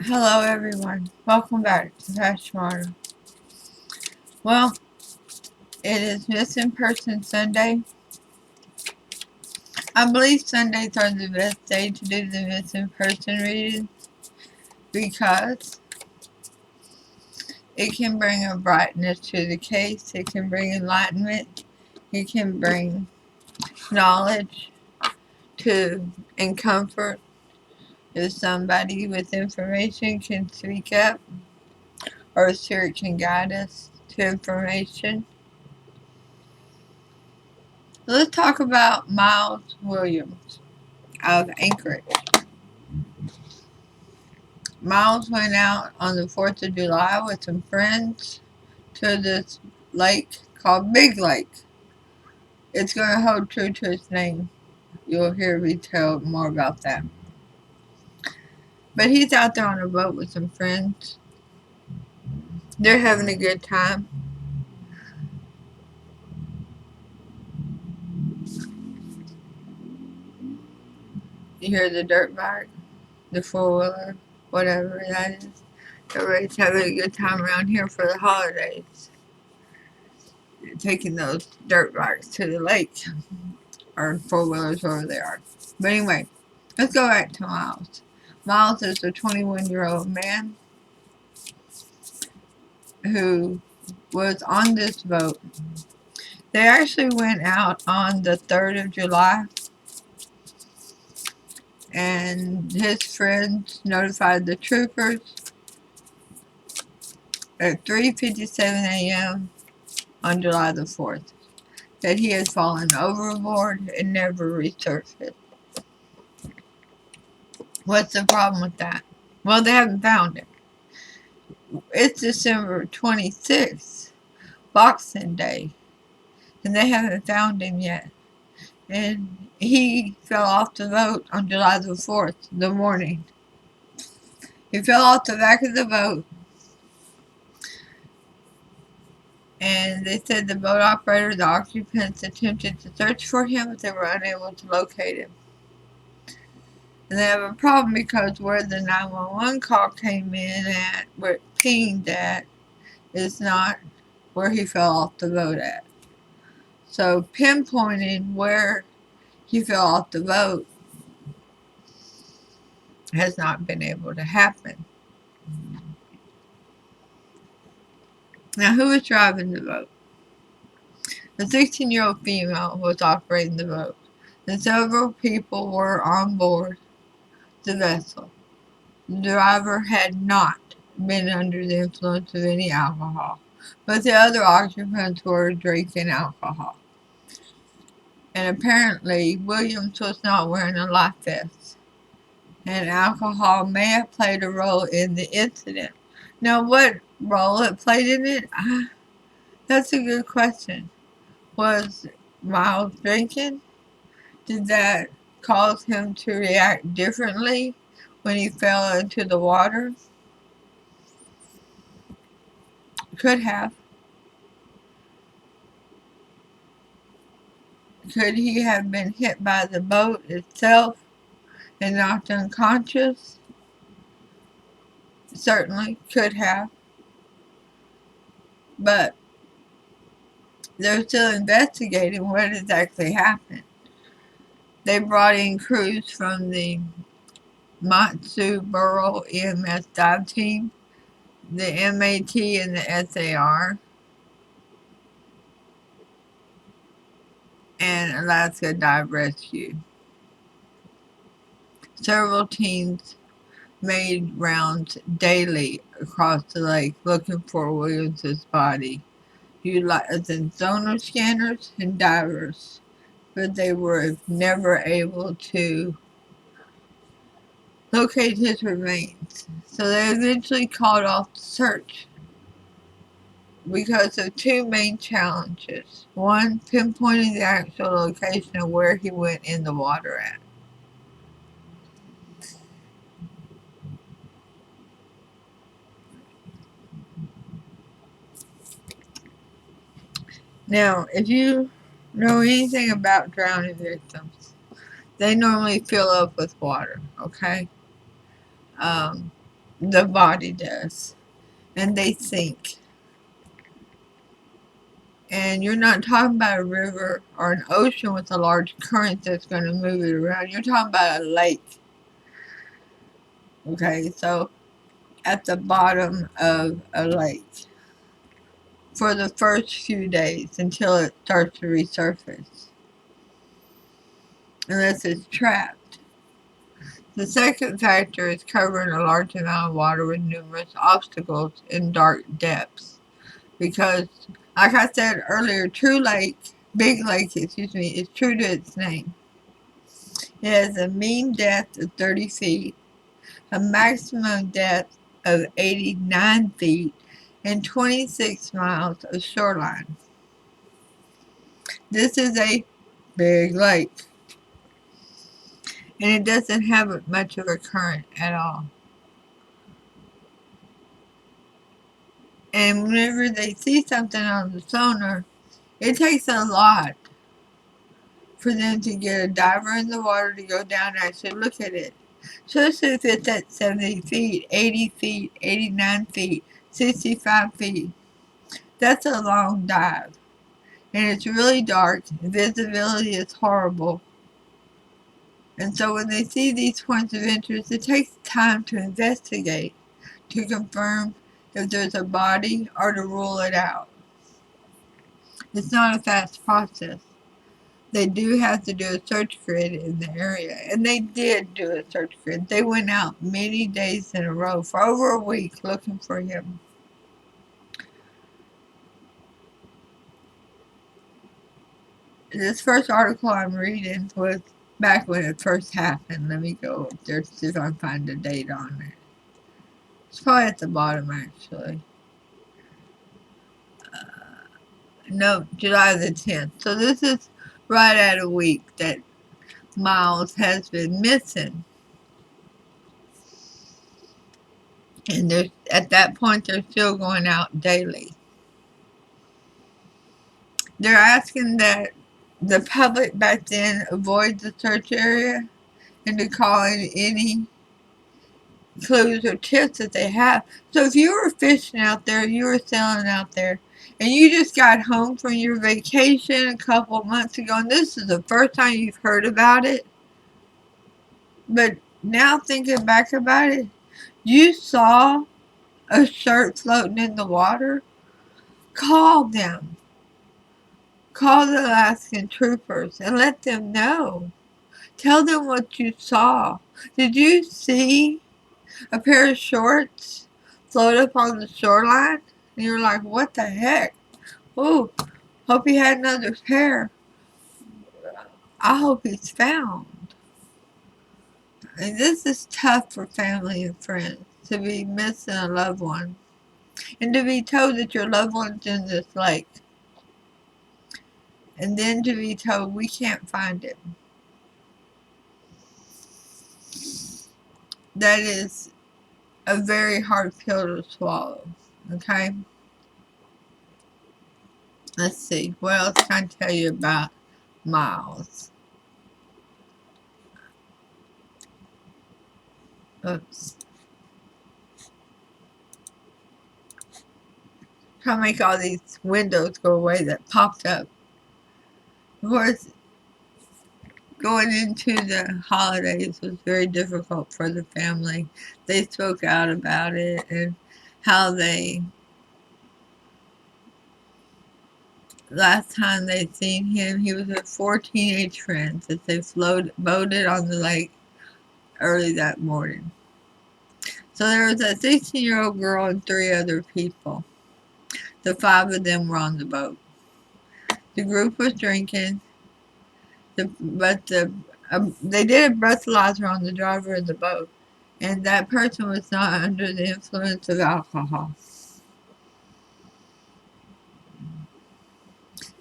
Hello everyone, welcome back to PassionWater. Well, it is Missing Person Sunday. I believe Sundays are the best day to do the missing person reading because it can bring a brightness to the case, it can bring enlightenment, it can bring knowledge to and comfort if somebody with information can speak up or a spirit can guide us to information. Let's talk about Myles Williams of Anchorage. Myles went out on the 4th of July with some friends to this lake called Big Lake. It's going to hold true to its name. You'll hear me tell more about that. But he's out there on a boat with some friends. They're having a good time. You hear the dirt bike, the four-wheeler, whatever that is. Everybody's having a good time around here for the holidays. Taking those dirt bikes to the lake. Or four-wheelers, wherever they are. But anyway, let's go back to Myles. Myles is a 21-year-old man who was on this boat. They actually went out on the 3rd of July, and his friends notified the troopers at 3:57 a.m. on July the 4th that he had fallen overboard and never resurfaced. What's the problem with that? Well, they haven't found him. It's December 26th, Boxing Day, and they haven't found him yet. And he fell off the boat on July the 4th, the morning. He fell off the back of the boat, and they said the boat operator, the occupants attempted to search for him, but they were unable to locate him. And they have a problem because where the 911 call came in at, where it pinged at, is not where he fell off the boat at. So pinpointing where he fell off the boat has not been able to happen. Now, who was driving the boat? The 16-year-old female was operating the boat, and several people were on board the vessel. The driver had not been under the influence of any alcohol, but the other occupants were drinking alcohol. And apparently, Williams was not wearing a life vest, and alcohol may have played a role in the incident. Now, what role it played in it? That's a good question. Was Myles drinking? Did that cause him to react differently when he fell into the water? Could have. Could he have been hit by the boat itself and knocked unconscious? Certainly could have. But they're still investigating what exactly happened. They brought in crews from the Matsu-Boro EMS dive team, the MAT and the SAR, and Alaska Dive Rescue. Several teams made rounds daily across the lake looking for Williams's body, utilizing sonar scanners and divers, but they were never able to locate his remains. So they eventually called off the search because of two main challenges. One, pinpointing the actual location of where he went in the water at. Now, if you know anything about drowning victims, they normally fill up with water, okay? Um, the body does. And they sink. And you're not talking about a river or an ocean with a large current that's going to move it around. You're talking about a lake. Okay, so at the bottom of a lake for the first few days until it starts to resurface. Unless it's trapped. The second factor is covering a large amount of water with numerous obstacles in dark depths. Because, like I said earlier, Big Lake, is true to its name. It has a mean depth of 30 feet, a maximum depth of 89 feet, and 26 miles of shoreline. This is a big lake, and it doesn't have much of a current at all. And whenever they see something on the sonar, it takes a lot for them to get a diver in the water to go down and actually look at it. Especially if it's at 70 feet, 80 feet, 89 feet, 65 feet. That's a long dive. And it's really dark. Visibility is horrible. And so when they see these points of interest, it takes time to investigate, to confirm if there's a body or to rule it out. It's not a fast process. They do have to do a search grid in the area, and they did do a search grid. They went out many days in a row for over a week looking for him. This first article I'm reading was back when it first happened. Let me go up there to see if I can find a date on it. It's probably at the bottom, actually. No, July the 10th. So this is right at a week that Myles has been missing. And at that point, they're still going out daily. They're asking that the public back then avoid the search area and to call in any clues or tips that they have. So if you were fishing out there, you were sailing out there, and you just got home from your vacation a couple of months ago, and this is the first time you've heard about it, but now thinking back about it, you saw a shirt floating in the water, call them. Call the Alaskan troopers and let them know. Tell them what you saw. Did you see a pair of shorts float up on the shoreline? And you're like, what the heck? Ooh, hope he had another pair. I hope he's found. And this is tough for family and friends, to be missing a loved one. And to be told that your loved one's in this lake. And then to be told we can't find him. That is a very hard pill to swallow. Okay? Let's see. What else can I tell you about Myles? Oops. Trying to make all these windows go away that popped up. Of course, going into the holidays was very difficult for the family. They spoke out about it and how last time they'd seen him, he was with 4 teenage friends as they boated on the lake early that morning. So there was a 16-year-old girl and 3 other people. The 5 of them were on the boat. The group was drinking, but they did a breathalyzer on the driver of the boat, and that person was not under the influence of alcohol.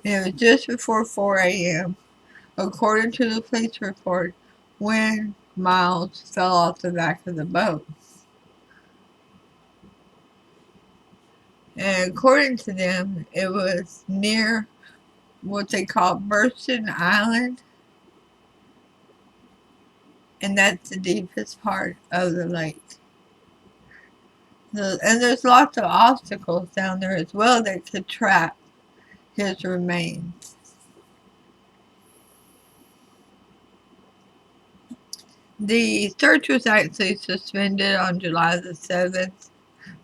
And it was just before 4 a.m., according to the police report, when Myles fell off the back of the boat. And according to them, it was near what they call Burston Island, and that's the deepest part of the lake. And there's lots of obstacles down there as well that could trap his remains. The search was actually suspended on July the 7th,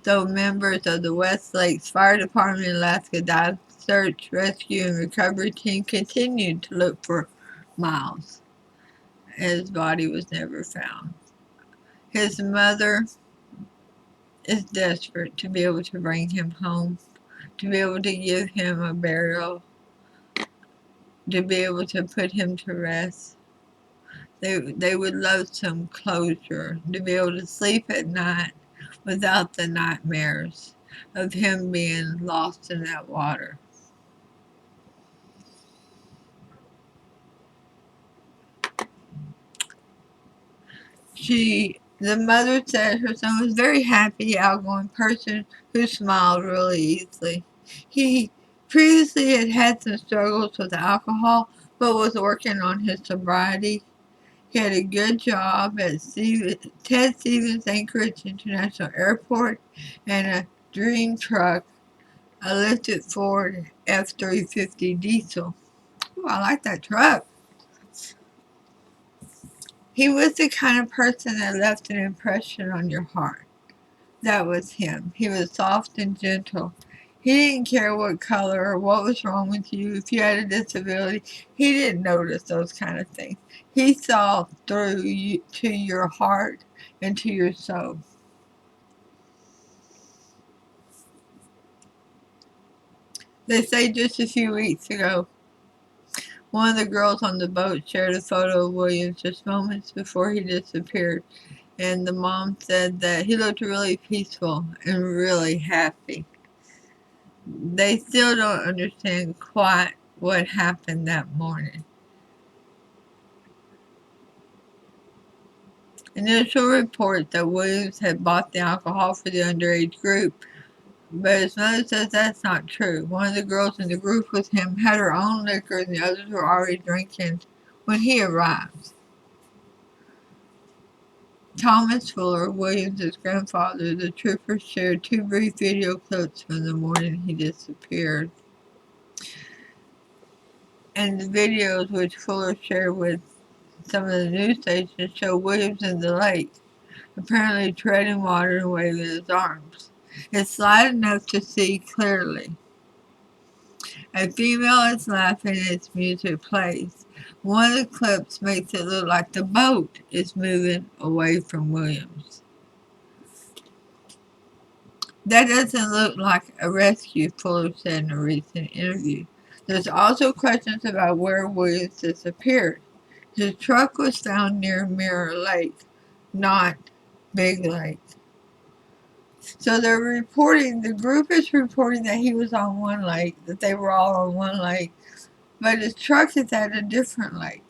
though members of the West Lakes Fire Department in Alaska dive search, rescue, and recovery team continued to look for Myles. His body was never found. His mother is desperate to be able to bring him home, to be able to give him a burial, to be able to put him to rest. They would love some closure, to be able to sleep at night without the nightmares of him being lost in that water. The mother said her son was a very happy, outgoing person who smiled really easily. He previously had had some struggles with alcohol, but was working on his sobriety. He had a good job at Ted Stevens Anchorage International Airport and a dream truck, a lifted Ford F-350 diesel. Ooh, I like that truck. He was the kind of person that left an impression on your heart. That was him. He was soft and gentle. He didn't care what color or what was wrong with you, if you had a disability. He didn't notice those kind of things. He saw through you, to your heart and to your soul. They say just a few weeks ago, one of the girls on the boat shared a photo of Williams just moments before he disappeared. And the mom said that he looked really peaceful and really happy. They still don't understand quite what happened that morning. Initial reports that Williams had bought the alcohol for the underage group, but his mother says that's not true. One of the girls in the group with him had her own liquor and the others were already drinking when he arrived. Thomas Fuller, Williams' grandfather, the trooper, shared 2 brief video clips from the morning he disappeared. And the videos which Fuller shared with some of the news stations show Williams in the lake, apparently treading water and waving his arms. It's light enough to see clearly. A female is laughing as music plays. One of the clips makes it look like the boat is moving away from Williams. That doesn't look like a rescue, Fuller said in a recent interview. There's also questions about where Williams disappeared. His truck was found near Mirror Lake, not Big Lake. So the group is reporting that he was on one lake, that they were all on one lake, but his truck is at a different lake.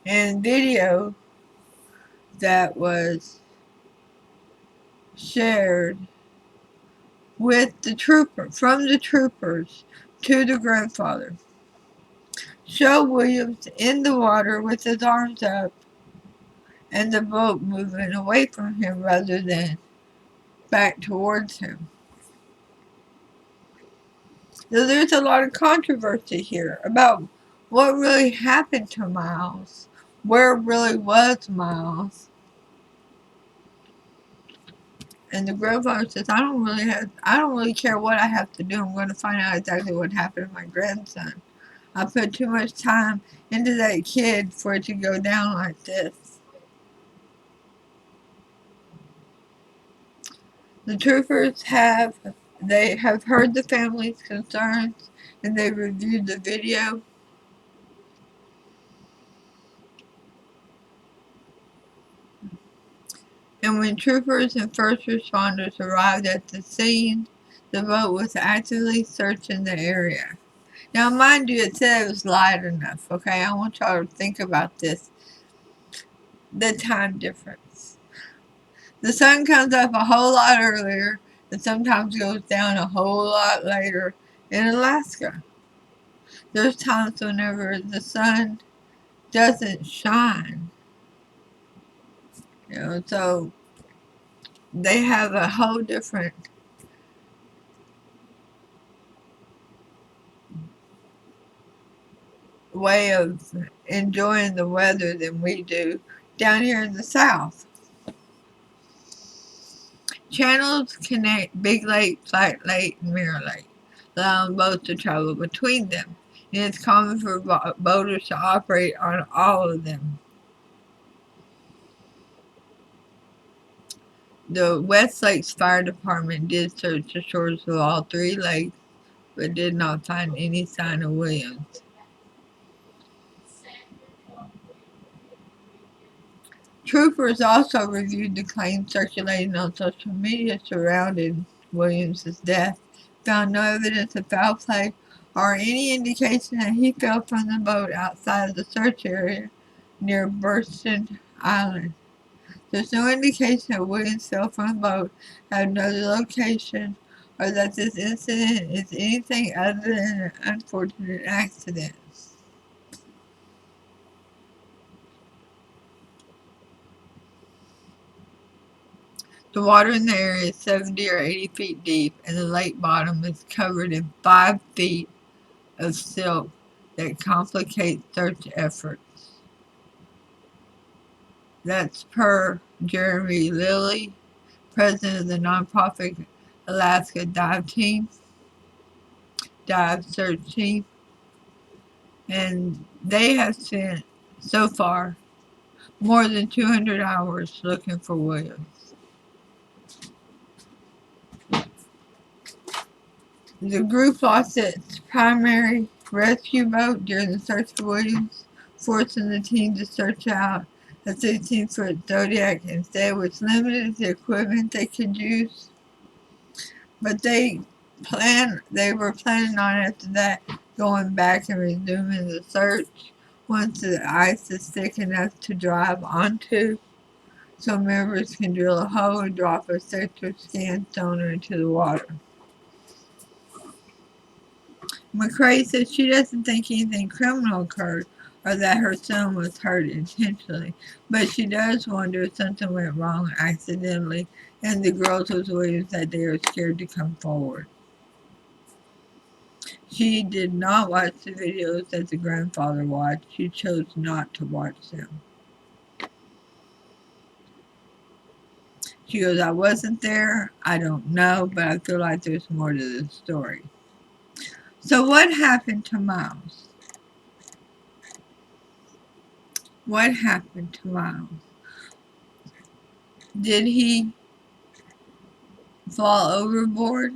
And video that was shared with from the troopers to the grandfather show Williams in the water with his arms up and the boat moving away from him rather than back towards him. So there's a lot of controversy here about what really happened to Myles, where really was Myles. And the grandfather says, I don't really care what I have to do. I'm going to find out exactly what happened to my grandson. I put too much time into that kid for it to go down like this. The troopers have heard the family's concerns and they reviewed the video. And when troopers and first responders arrived at the scene, the boat was actively searching the area. Now, mind you, it said it was light enough, okay? I want y'all to think about this. The time difference. The sun comes up a whole lot earlier and sometimes goes down a whole lot later in Alaska. There's times whenever the sun doesn't shine. So they have a whole different way of enjoying the weather than we do down here in the South. Channels connect Big Lake, Flat Lake, and Mirror Lake, allowing boats to travel between them. And it's common for boaters to operate on all of them. The West Lakes Fire Department did search the shores of all three lakes, but did not find any sign of Williams. Troopers also reviewed the claims circulating on social media surrounding Williams' death, found no evidence of foul play or any indication that he fell from the boat outside of the search area near Burston Island. There's no indication that Williams fell from the boat at another location or that this incident is anything other than an unfortunate accident. The water in the area is 70 or 80 feet deep, and the lake bottom is covered in 5 feet of silt that complicates search efforts. That's per Jeremy Lilly, president of the nonprofit Alaska Dive Search Team, and they have spent, so far, more than 200 hours looking for Williams. The group lost its primary rescue boat during the search for Williams, forcing the team to search out a 16-foot Zodiac instead, which limited the equipment they could use. But they were planning on, after that, going back and resuming the search once the ice is thick enough to drive onto, so members can drill a hole and drop a sector scan sonar into the water. McCrae says she doesn't think anything criminal occurred or that her son was hurt intentionally, but she does wonder if something went wrong accidentally and the girls with Williams that they are scared to come forward. She did not watch the videos that the grandfather watched. She chose not to watch them. She goes, I wasn't there. I don't know, but I feel like there's more to the story. So what happened to Myles? What happened to Myles? Did he fall overboard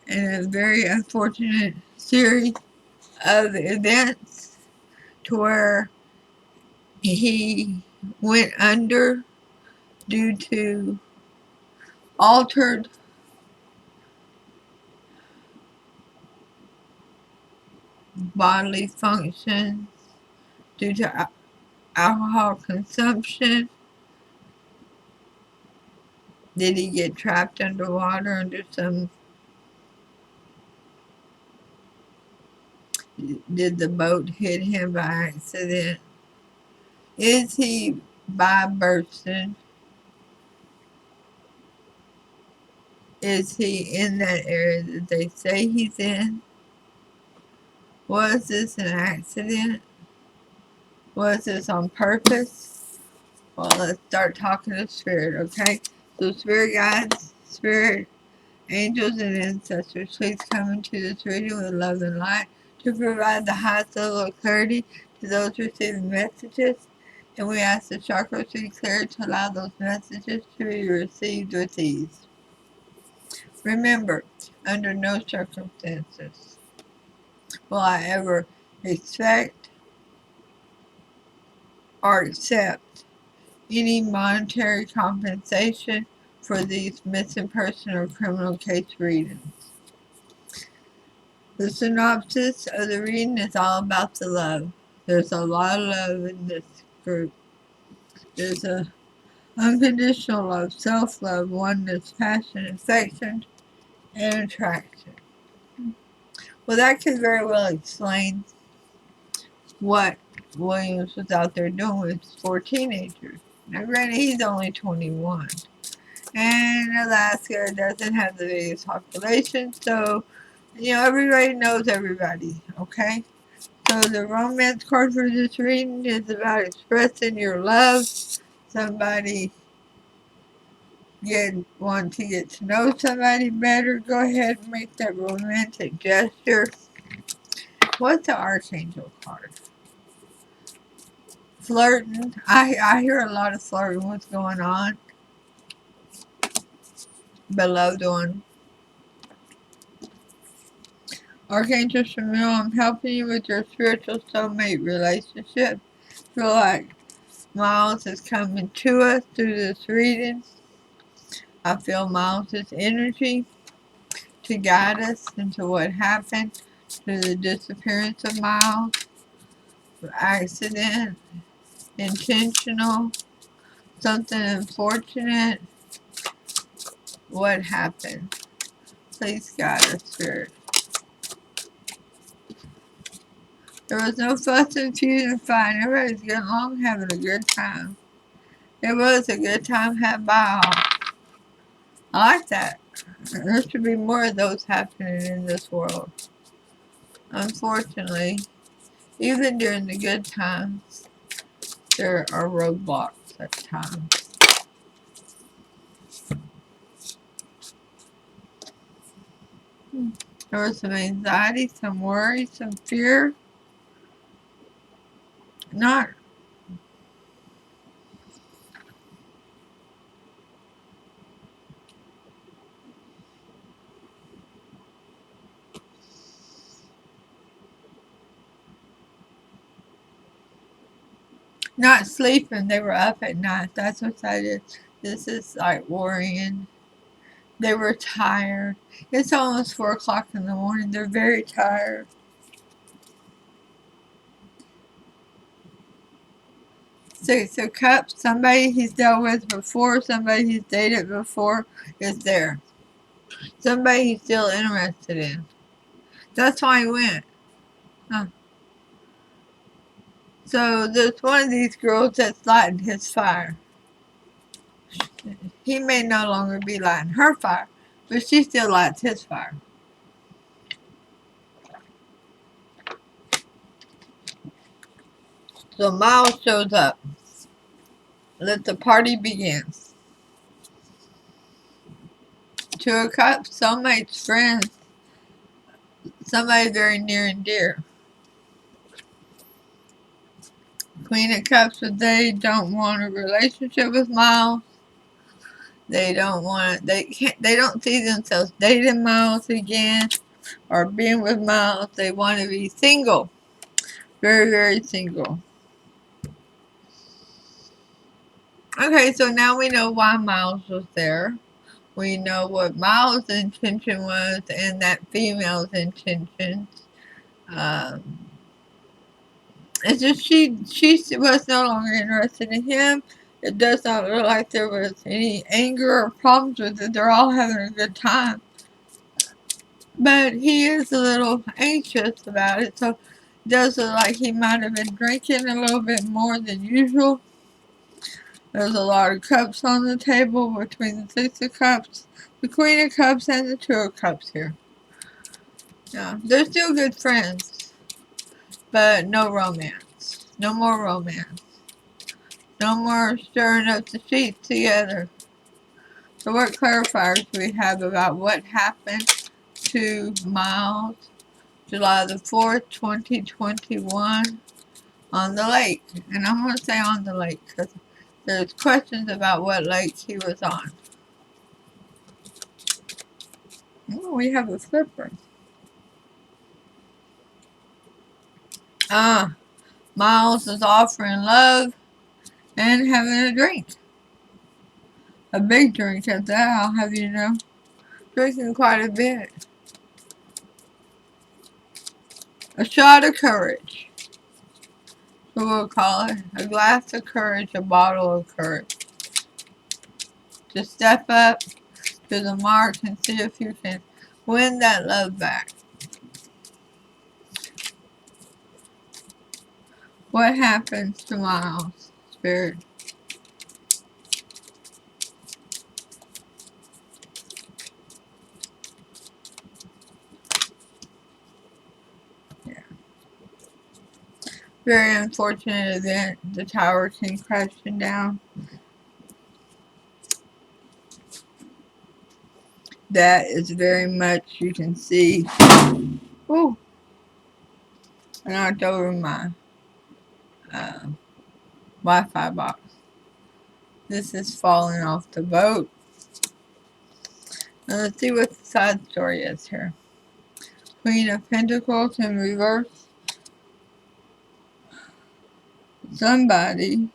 in a very unfortunate series of events to where he went under due to altered bodily function due to alcohol consumption? Did he get trapped underwater under some? Did the boat hit him by accident? Is he by bursting? Is he in that area that they say he's in? Was this an accident? Was this on purpose? Well, let's start talking to Spirit, okay? So Spirit guides, Spirit, angels, and ancestors, please come into this reading with love and light to provide the highest level of clarity to those receiving messages. And we ask the chakras to be cleared to allow those messages to be received with ease. Remember, under no circumstances will I ever expect or accept any monetary compensation for these missing person or criminal case readings. The synopsis of the reading is all about the love. There's a lot of love in this group. There's a unconditional love, self-love, oneness, passion, affection, and attraction. Well, that could very well explain what Williams was out there doing with 4 teenagers. Now, granted, he's only 21. And Alaska doesn't have the biggest population, so, everybody knows everybody, okay? So the romance card for this reading is about expressing your love. Somebody want to get to know somebody better. Go ahead and make that romantic gesture. What's the Archangel card? Flirting. I hear a lot of flirting. What's going on? Beloved one. Archangel Shamil, I'm helping you with your spiritual soulmate relationship. Feel like Myles is coming to us through this reading. I feel Myles' energy to guide us into what happened to the disappearance of Myles. Accident, intentional, something unfortunate. What happened? Please guide us, Spirit. There was no fuss and feud and fight. Everybody's getting along, having a good time. It was a good time had by all. I like that. There should be more of those happening in this world. Unfortunately, even during the good times, there are roadblocks at times. There was some anxiety, some worry, some fear. Not not sleeping. They were up at night. That's what that is. This is like worrying. They were tired. It's almost 4 o'clock in the morning. They're very tired. Six of Cups. Somebody he's dealt with before. Somebody he's dated before is there. Somebody he's still interested in. That's why he went. Huh. So there's one of these girls that's lighting his fire. He may no longer be lighting her fire, but she still lights his fire. So Myles shows up. Let the party begin. Two of Cups, soulmates, friends, somebody very near and dear. Queen of Cups, but they don't want a relationship with Myles. They don't want. They don't see themselves dating Myles again or being with Myles. They want to be single, very very single. Okay, so now we know why Myles was there. We know what Myles' intention was and that female's intentions. Um, it's just she was no longer interested in him. It does not look like there was any anger or problems with it. They're all having a good time. But he is a little anxious about it, so it does look like he might have been drinking a little bit more than usual. There's a lot of cups on the table between the Six of Cups, the Queen of Cups, and the Two of Cups here. Yeah, they're still good friends, but no romance. No more romance. No more stirring up the sheets together. So what clarifiers do we have about what happened to Myles July the 4th, 2021 on the lake? And I'm going to say on the lake because there's questions about what lake he was on. Oh, we have a flipper. Myles is offering love and having a drink. A big drink at that, I'll have you know. Drinking quite a bit. A shot of courage. So we'll call it a glass of courage, a bottle of courage. To step up to the mark and see if you can win that love back. What happens to Myles, Spirit? very unfortunate event. The tower came crashing down. That is very much, you can see. Ooh, I knocked over my Wi-Fi box. This is falling off the boat. Now let's see what the side story is here. Queen of Pentacles in reverse. Somebody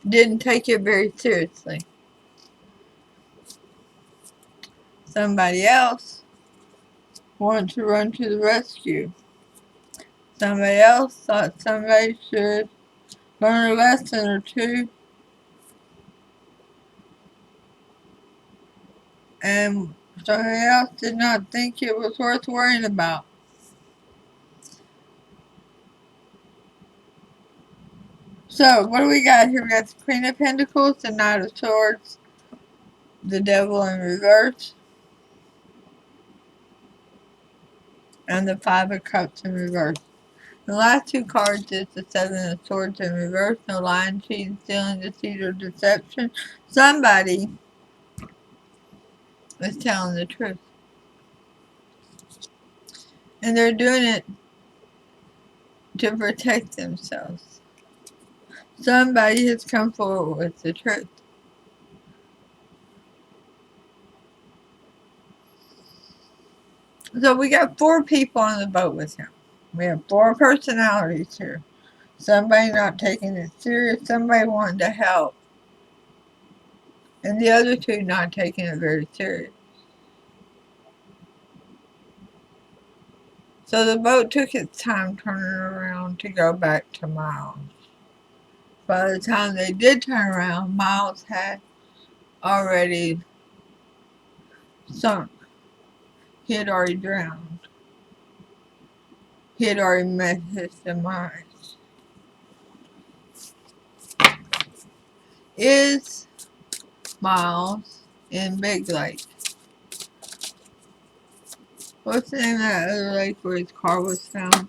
didn't take it very seriously. Somebody else wanted to run to the rescue. Somebody else thought somebody should learn a lesson or two. And somebody else did not think it was worth worrying about. So, what do we got here? We got the Queen of Pentacles, the Knight of Swords, the Devil in reverse, and the Five of Cups in reverse. The last two cards is the Seven of Swords in reverse. No lying, cheating, stealing, deceit, or deception. Somebody is telling the truth. And they're doing it to protect themselves. Somebody has come forward with the truth. So we got 4 people on the boat with him. We have 4 personalities here. Somebody not taking it serious, somebody wanting to help, and the other 2 not taking it very serious. So the boat took its time turning around to go back to Myles. By the time they did turn around, Myles had already sunk. He had already drowned. He had already met his demise. Is Myles in Big Lake? What's the name of that other lake where his car was found?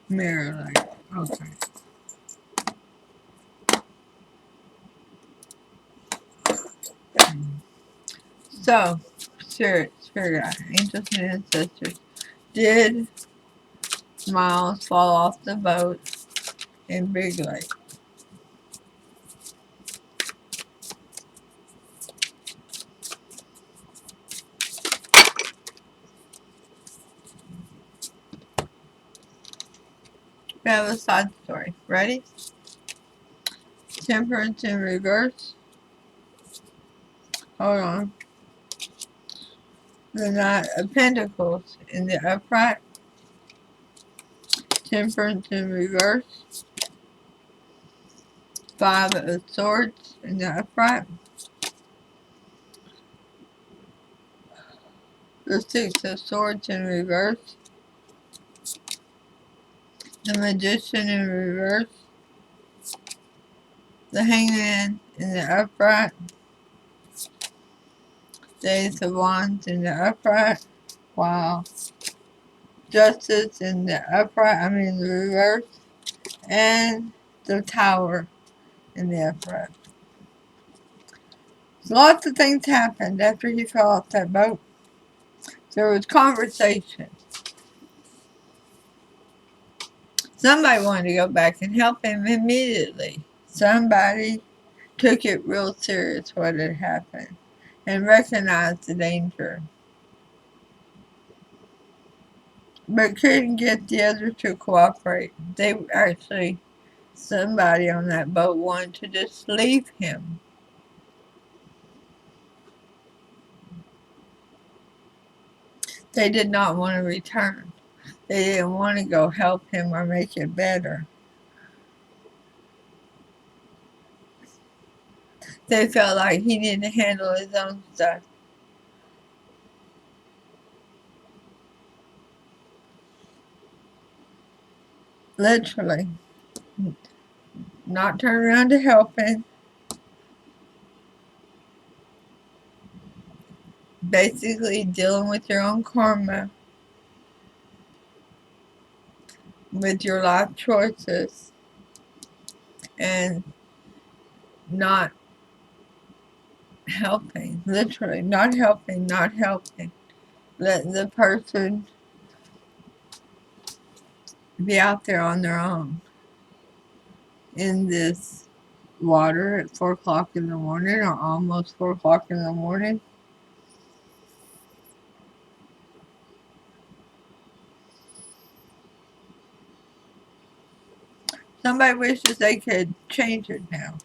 Mirror Lake. Okay. So, spirit guide, angels and ancestors. Did Myles fall off the boat in Big Lake? We have a side story. Ready? Temperance in reverse. Hold on. The Knight of Pentacles in the upright. Temperance in reverse. 5 of Swords in the upright. The 6 of Swords in reverse. The Magician in reverse. The Hangman in the upright. The Ace of Wands in the upright. Wow. Justice in the upright, the reverse. And the Tower in the upright. Lots of things happened after he fell off that boat. There was conversation. Somebody wanted to go back and help him immediately. Somebody took it real serious what had happened and recognized the danger. But couldn't get the others to cooperate. They actually, somebody on that boat wanted to just leave him. They did not want to return. They didn't want to go help him or make it better. They felt like he needed to handle his own stuff. literally, not turn around to help him. Basically dealing with your own karma, with your life choices, and not helping, literally, not helping, letting the person be out there on their own in this water at 4 o'clock in the morning, or almost 4 o'clock in the morning. Somebody wishes they could change it now,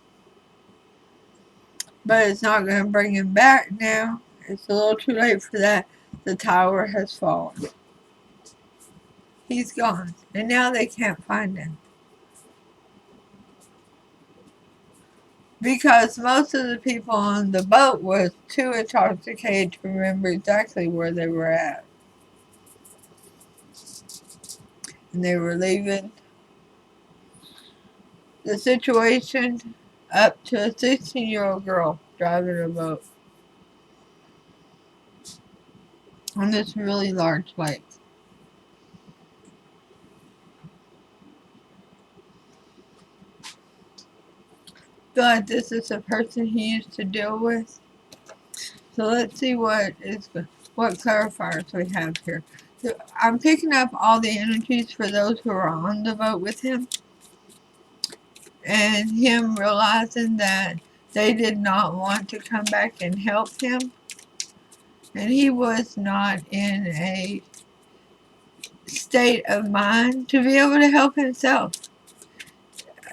but it's not going to bring him back now. It's a little too late for that. The tower has fallen. He's gone, and now they can't find him. Because most of the people on the boat was too intoxicated to remember exactly where they were at. And they were leaving the situation up to a 16-year-old girl driving a boat on this really large lake. But this is a person he used to deal with. So let's see what clarifiers we have here. So I'm picking up all the energies for those who are on the boat with him, and him realizing that they did not want to come back and help him, and he was not in a state of mind to be able to help himself.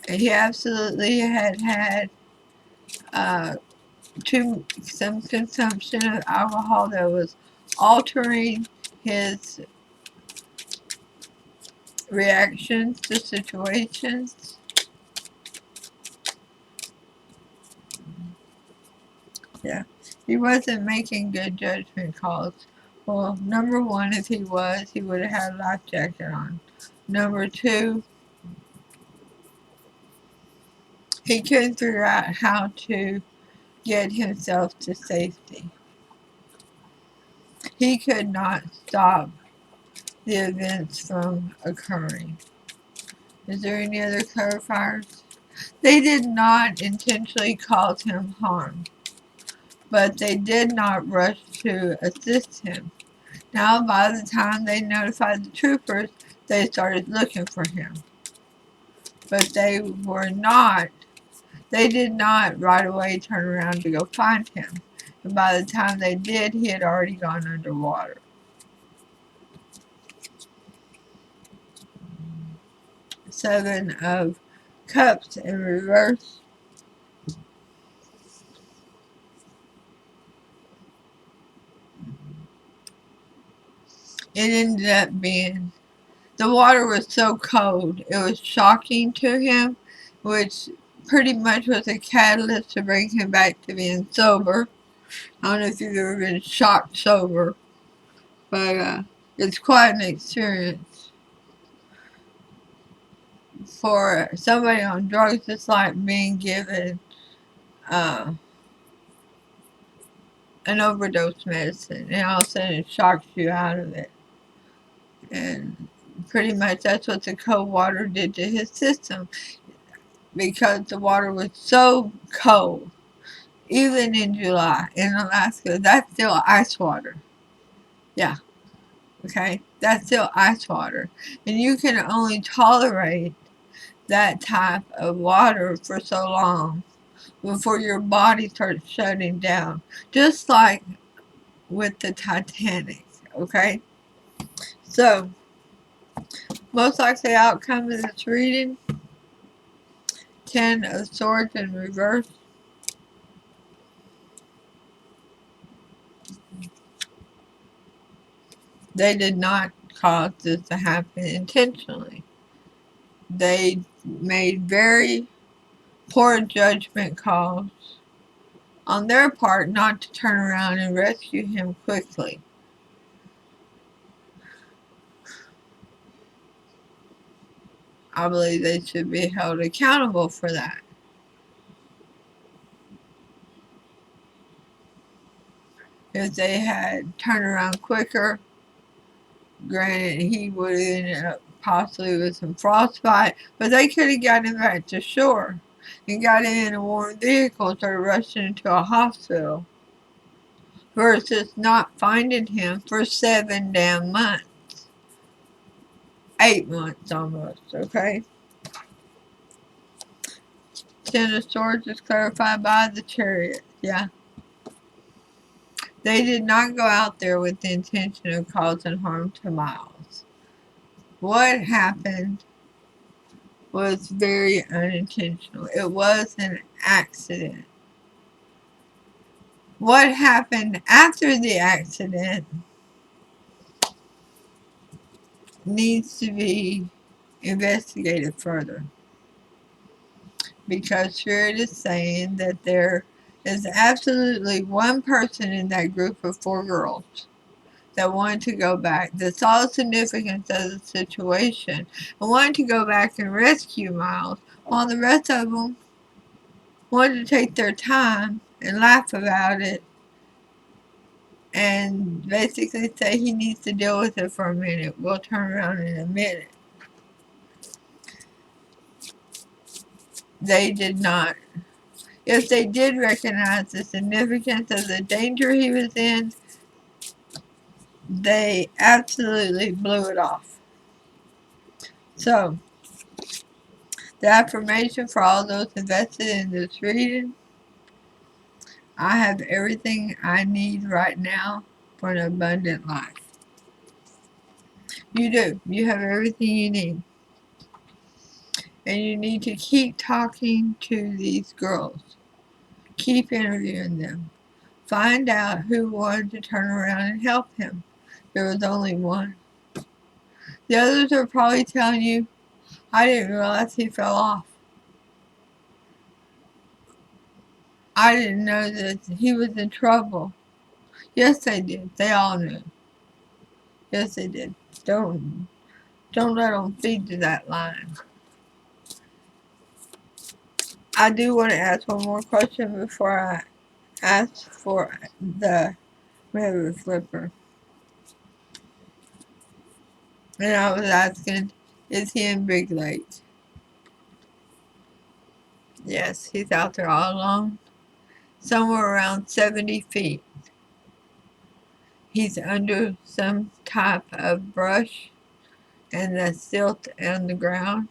He absolutely had some consumption of alcohol that was altering his reactions to situations. Yeah, he wasn't making good judgment calls. Well, number one, if he was, he would have had a life jacket on. Number two, he couldn't figure out how to get himself to safety. He could not stop the events from occurring. Is there any other clarifiers? They did not intentionally cause him harm, but they did not rush to assist him. Now, by the time they notified the troopers, they started looking for him. But they did not right away turn around to go find him. And by the time they did, he had already gone underwater. Seven of Cups in reverse. It ended up being, the water was so cold, it was shocking to him, which pretty much was a catalyst to bring him back to being sober. I don't know if you've ever been shocked sober, but it's quite an experience. For somebody on drugs, it's like being given an overdose medicine, and all of a sudden it shocks you out of it. And pretty much that's what the cold water did to his system, because the water was so cold. Even in July in Alaska, that's still ice water. Yeah, okay? That's still ice water. And you can only tolerate that type of water for so long before your body starts shutting down. Just like with the Titanic, okay? So, most likely outcome of this reading, 10 of Swords in reverse. They did not cause this to happen intentionally. They made very poor judgment calls on their part not to turn around and rescue him quickly. I believe they should be held accountable for that. If they had turned around quicker, granted, he would have ended up possibly with some frostbite, but they could have gotten him back to shore and got him in a warm vehicle instead of rushing into a hospital versus not finding him for 7 damn months. 8 months almost, okay? Ten of Swords is clarified by the Chariot, yeah. They did not go out there with the intention of causing harm to Myles. What happened was very unintentional. It was an accident. What happened after the accident needs to be investigated further, because Spirit is saying that there is absolutely one person in that group of 4 girls that wanted to go back, that saw the significance of the situation, and wanted to go back and rescue Myles, while the rest of them wanted to take their time and laugh about it and basically say he needs to deal with it for a minute. We'll turn around in a minute. They did not. If they did recognize the significance of the danger he was in, they absolutely blew it off. So, the affirmation for all those invested in this reading: I have everything I need right now for an abundant life. You do. You have everything you need. And you need to keep talking to these girls. Keep interviewing them. Find out who wanted to turn around and help him. There was only one. The others are probably telling you, I didn't realize he fell off. I didn't know that he was in trouble. Yes, they did. They all knew. Yes, they did. Don't let them feed you that line. I do want to ask one more question before I ask for the river flipper. And I was asking, is he in Big Lake? Yes, he's out there all alone. Somewhere around 70 feet. He's under some type of brush and the silt on the ground.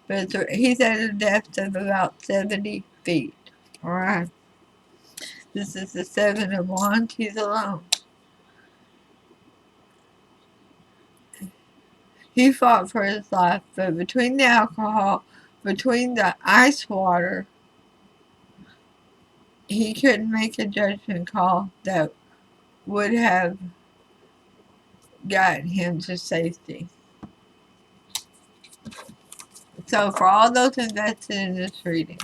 But he's at a depth of about 70 feet. Alright. This is the 7 of Wands. He's alone. He fought for his life, but between the alcohol, between the ice water, he couldn't make a judgment call that would have gotten him to safety. So for all those invested in this reading,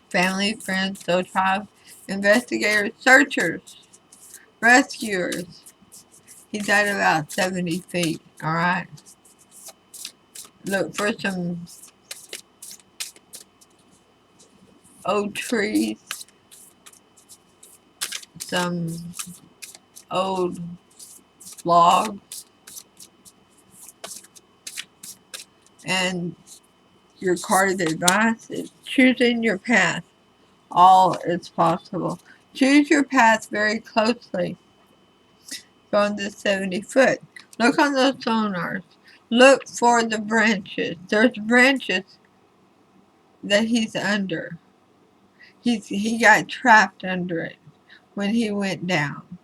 family, friends, soul tribe, investigators, searchers, rescuers, he's at about 70 feet, alright? Look for some old trees, some old logs, and your card of advice is choosing your path. All is possible. Choose your path very closely. Going to 70 foot. Look on those sonars. Look for the branches. There's branches that he's under. He got trapped under it when he went down.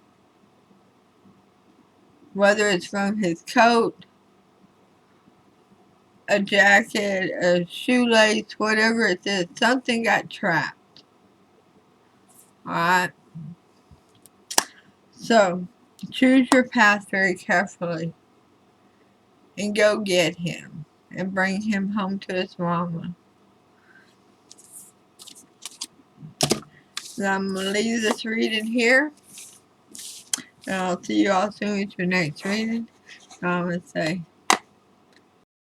Whether it's from his coat, a jacket, a shoelace, whatever it is, something got trapped. Alright? So, choose your path very carefully and go get him and bring him home to his mama. So I'm going to leave this reading here. And I'll see you all soon with your next reading. I'm going to say,